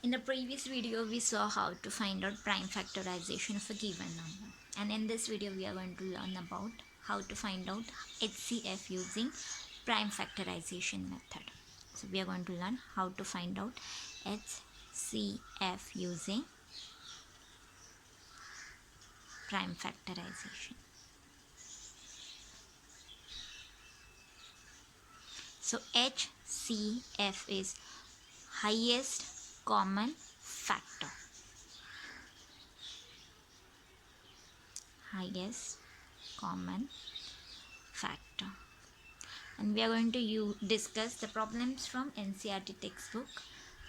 In the previous video, we saw how to find out prime factorization of a given number. And in this video, we are going to learn about how to find out HCF using prime factorization method. So we are going to learn how to find out HCF using prime factorization. So HCF is highest common factor. Highest common factor. And we are going to discuss the problems from NCERT textbook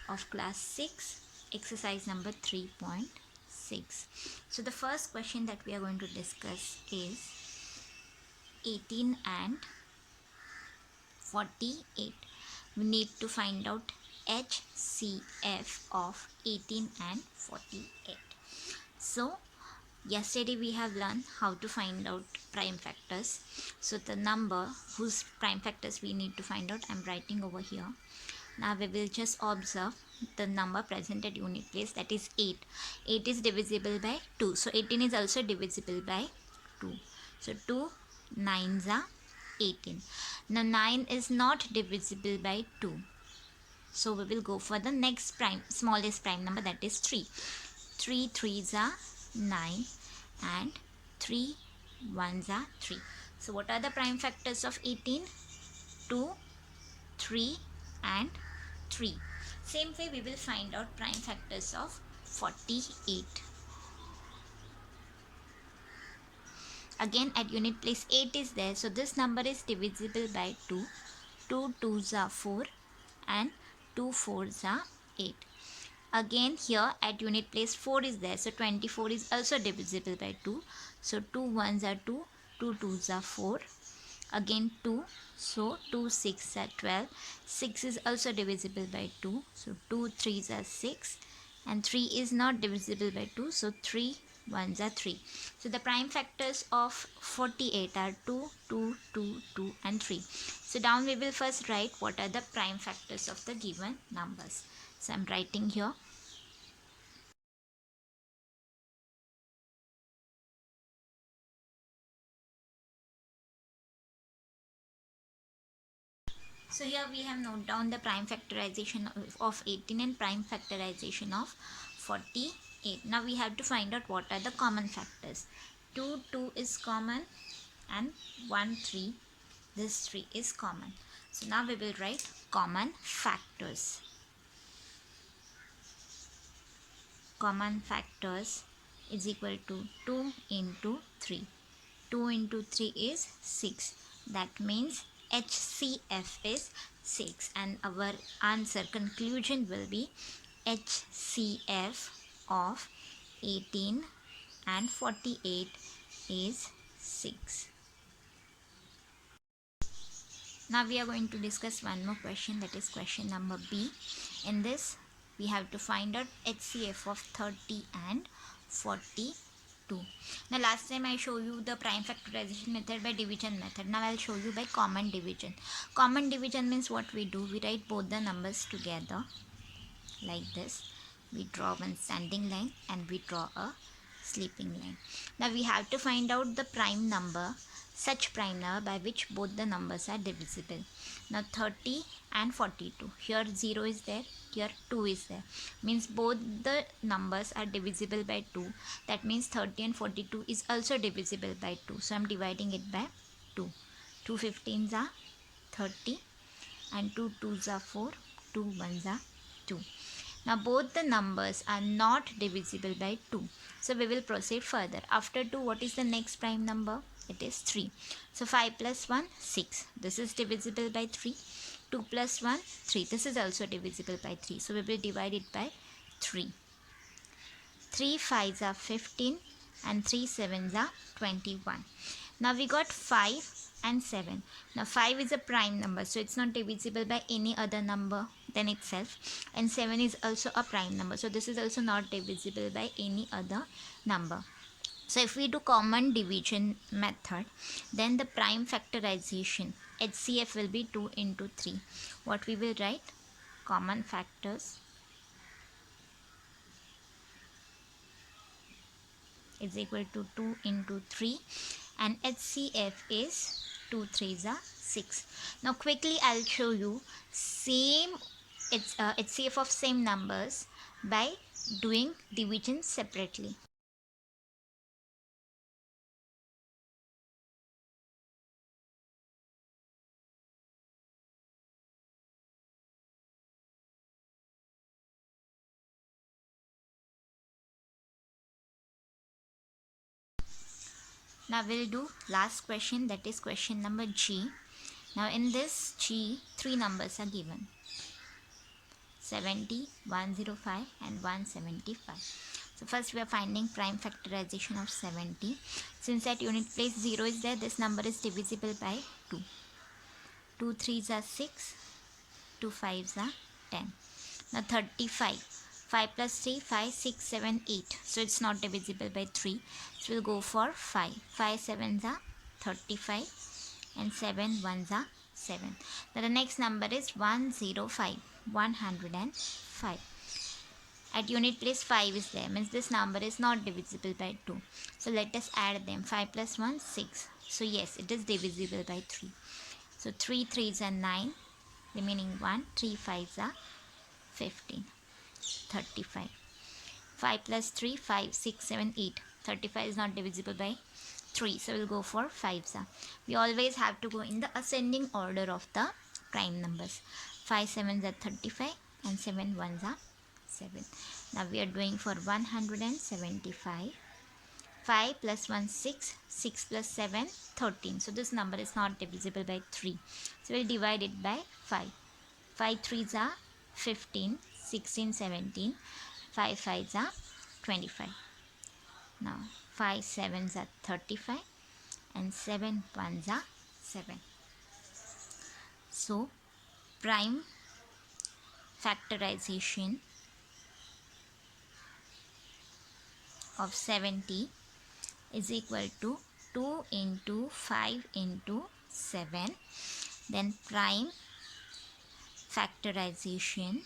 of class 6, exercise number 3.6. So the first question that we are going to discuss is 18 and 48. We need to find out HCF of 18 and 48. So yesterday we have learned how to find out prime factors. So the number whose prime factors we need to find out, I'm writing over here. Now we will just observe the number present at unit place, that is 8. 8 is divisible by 2. So 18 is also divisible by 2. So 2 9s are 18. Now 9 is not divisible by 2. So we will go for the next smallest prime number, that is 3. 3 3s are 9 and 3 1s are 3. So what are the prime factors of 18? 2, 3 and 3. Same way we will find out prime factors of 48. Again at unit place 8 is there, so this number is divisible by 2. 2 2s are 4 and 2 4s are 8. Again here at unit place 4 is there, so 24 is also divisible by 2. So 2 1s are 2, 2 2s are 4. Again 2, so 2 6 are 12. 6 is also divisible by 2, so 2 3s are 6. And 3 is not divisible by 2, so 3 1s are 3. So the prime factors of 48 are 2, 2, 2, 2 and 3. So down we will first write what are the prime factors of the given numbers. So I'm writing here. So here we have noted down the prime factorization of 18 and prime factorization of 48. Now we have to find out what are the common factors. 2 2 is common and 1 3, this 3 is common. So now we will write common factors. Common factors is equal to 2 into 3. 2 into 3 is 6. That means HCF is 6, and our answer conclusion will be HCF of 18 and 48 is 6. Now we are going to discuss one more question, that is question number B. In this we have to find out HCF of 30 and 42. Now last time I showed you the prime factorization method by division method. Now I'll show you by common division. Common division means what we do, we write both the numbers together like this. We draw one standing line and we draw a sleeping line. Now we have to find out the prime number, such prime number by which both the numbers are divisible. Now 30 and 42, here 0 is there, here 2 is there, means both the numbers are divisible by 2. That means 30 and 42 is also divisible by 2. So I'm dividing it by 2. 2 15s are 30 and 2 2s are 4, 2 1s are 2. Now both the numbers are not divisible by 2. So we will proceed further. After 2, what is the next prime number? It is 3. So 5 plus 1, 6. This is divisible by 3. 2 plus 1, 3. This is also divisible by 3. So we will divide it by 3. 3 5s are 15 and 3 7s are 21. Now we got 5 and 7. Now 5 is a prime number, so it's not divisible by any other number than itself, and 7 is also a prime number, so this is also not divisible by any other number. So if we do common division method, then the prime factorization HCF will be 2 into 3. What we will write? Common factors is equal to 2 into 3, and HCF is 2 3s are 6. Now quickly I'll show you same HCF of same numbers by doing division separately. Now we'll do last question, that is question number G. Now in this G, three numbers are given: 70, 105 and 175. So first we are finding prime factorization of 70. Since at unit place 0 is there, this number is divisible by 2. 2 3s are 6, 2 5s are 10. Now 35. 5 plus 3, 5, 6, 7, 8. So it's not divisible by 3. So we'll go for 5. 5 7s are 35 and 7 1s are 7. Now the next number is 105. 105. At unit place 5 is there, means this number is not divisible by 2. So let us add them. 5 plus 1, 6. So yes, it is divisible by 3. So 3 3s are 9. Remaining 1. 3 5s are 15. 35. 5 plus 3, 5, 6, 7, 8. 35 is not divisible by 3. So we'll go for 5s. We always have to go in the ascending order of the prime numbers. 5 7s are 35 and 7 1s are 7. Now we are doing for 175. 5 plus 1 6, 6 plus 7 13. So this number is not divisible by 3. So we'll divide it by 5. 5 3s are 15, 16, 17. 5 5s are 25. Now 5 7s are 35 and 7 1s are 7. So prime factorization of 70 is equal to 2 into 5 into 7. Then prime factorization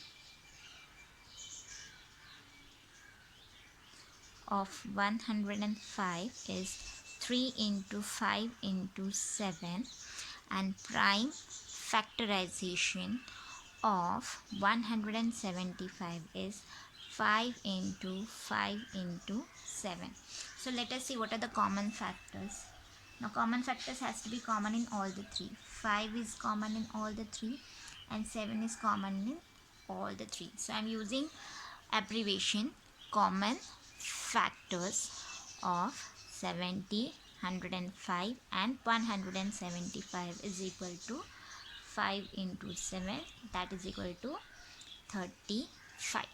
of 105 is 3 into 5 into 7, and prime factorization of 175 is 5 into 5 into 7. So let us see what are the common factors. Now common factors has to be common in all the three. 5 is common in all the three and 7 is common in all the three. So I am using abbreviation common factors of 70, 105 and 175 is equal to 5 into 7, that is equal to 35.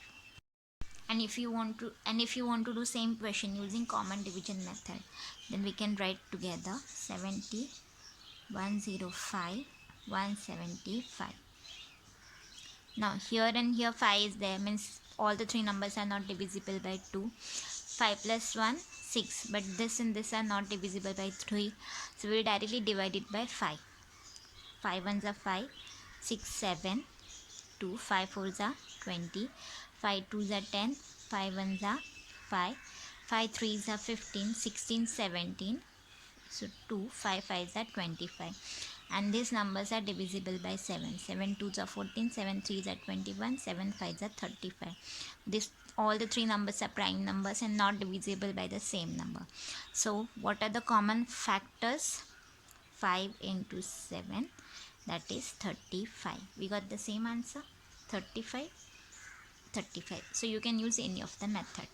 And if you want to do same question using common division method, then we can write together 70, 105, 175. Now here and here 5 is there, means all the three numbers are not divisible by 2. 5 plus 1, 6, but this and this are not divisible by 3. So we will directly divide it by 5. 5 ones are 5, 6, 7, 2, 5 4s are 20, 5 2s are 10, 5 1s are 5, 5 3s are 15, 16, 17. So 2, 5 5s are 25. And these numbers are divisible by 7. 7 2s are 14, 7 3s are 21, 7 5s are 35. All the three numbers are prime numbers and not divisible by the same number. So what are the common factors? 5 into 7, that is 35. We got the same answer, 35, 35. So you can use any of the method.